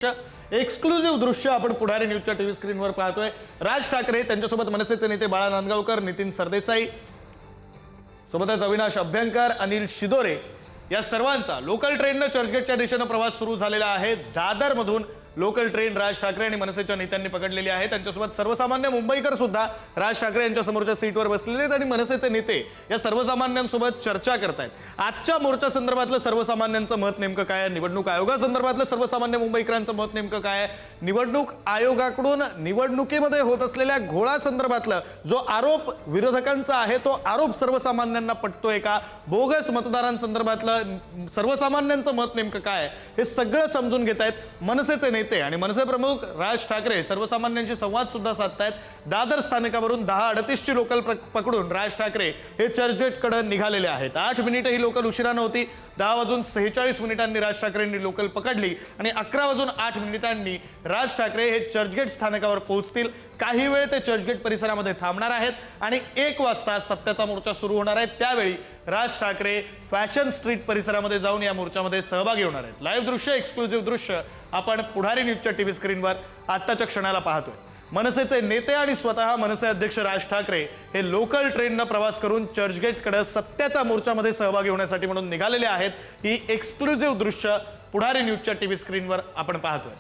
Exclusive दृश्य आपण पुढारी न्यूजच्या टीव्ही स्क्रीनवर पाहतोय। राज ठाकरे त्यांच्यासोबत मनसेचे नेते बाळा नांदगावकर, नितीन सरदेसाई, सोबतच अविनाश अभ्यंकर, अनिल शिदोरे या सर्वांचा लोकल ट्रेनने चर्चगेटच्या दिशेने प्रवास सुरू झालेला आहे। दादरमधून लोकल ट्रेन राज ठाकरे आणि मनसेच्या नेत्यांनी पकडलेली आहे। त्यांच्यासोबत सर्वसामान्य मुंबईकर सुद्धा राज ठाकरे यांच्या समोरच्या सीटवर बसलेले आहेत आणि मनसेचे नेते या सर्वसामान्यांसोबत चर्चा करतायत। आजच्या मोर्चा संदर्भातलं सर्वसामान्यांचं मत नेमकं काय आहे, निवडणूक आयोगासंदर्भातलं सर्वसामान्य मुंबईकरांचं मत नेमकं काय आहे, निवडणूक आयोगाकडून निवडणुकीमध्ये होत असलेल्या घोळा संदर्भातलं जो आरोप विरोधकांचा आहे तो आरोप सर्वसामान्यांना पटतोय का, बोगस मतदारांसंदर्भातलं सर्वसामान्यांचं मत नेमकं काय आहे हे सगळं समजून घेतायत मनसेचे नेते आणि मनसे प्रमुख राज ठाकरे सर्वसामान्यांशी संवाद सुद्धा साधतायत। दादर स्थानकावरून 10:38 ची लोकल पकडून राज ठाकरे हे चर्चगेटकडे निघालेले आहेत। 8 मिनिटं ही लोकल उशिरा नव्हती। 10:46 राज ठाकरेंनी लोकल पकडली आणि 11:08 राज ठाकरे हे चर्चगेट स्थानकावर पोहोचतील। काही वेळ ते चर्चगेट परिसरामध्ये थांबणार आहेत आणि 1 वाजता सत्याचा मोर्चा सुरू होणार आहे। त्यावेळी राज ठाकरे फॅशन स्ट्रीट परिसरामध्ये जाऊन या मोर्चामध्ये सहभागी होणार आहेत। लाईव्ह दृश्य, एक्सक्लुझिव्ह दृश्य आपण पुढारी न्यूजच्या टीव्ही स्क्रीनवर आत्ताच्या क्षणाला पाहतोय। मनसेचे नेते आणि स्वतः मनसे अध्यक्ष राज ठाकरे हे लोकल ट्रेनने प्रवास करून चर्चगेटकडे सत्याच्या मोर्चामध्ये सहभागी होण्यासाठी म्हणून निघालेले आहेत। ही एक्सक्लुझिव्ह दृश्य पुढारी न्यूजच्या टीव्ही स्क्रीनवर आपण पाहतोय।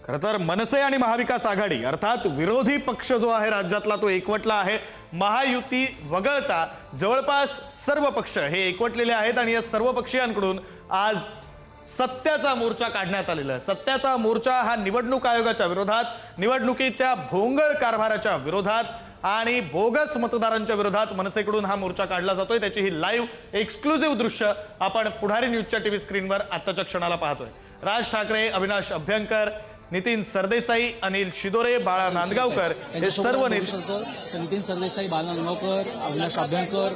खरं तर मनसे आणि महाविकास आघाडी अर्थात विरोधी पक्ष जो आहे राज्यातला तो एकवटला आहे। महायुती वगळता जवळपास सर्व पक्ष हे एकवटलेले आहेत आणि या सर्व पक्षीयांकडून आज सत्याचा मोर्चा काढण्यात आलेला आहे। सत्याचा मोर्चा हा निवडणूक आयोगाच्या विरोधात, निवडणुकीच्या भोंगळ कारभाराच्या विरोधात आणि बोगस मतदारांच्या विरोधात मनसेकडून हा मोर्चा काढला जातोय। त्याची ही लाईव्ह एक्सक्लुझिव्ह दृश्य आपण पुढारी न्यूजच्या टीव्ही स्क्रीनवर आत्ताच्या क्षणाला पाहतोय। राज ठाकरे, अविनाश अभ्यंकर, नितीन सरदेसाई, अनिल शिदोरे, बाळा नांदगावकर हे सर्व नेते, नितीन सरदेसाई, बाळा नांदगावकर, अविनाश अभ्यंकर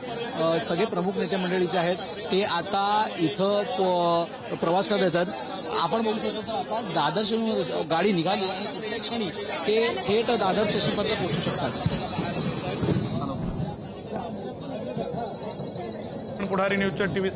सगळे प्रमुख नेते मंडळी जे आहेत ते आता इथं प्रवास करत आहेत। आपण बघू शकतो तर आता दादर स्टेशनवर गाडी निघाली आणि प्रत्येक क्षणी ते थेट दादर स्टेशनपर्यंत पोहोचू शकतात। पुढारी न्यूजच्या टीव्ही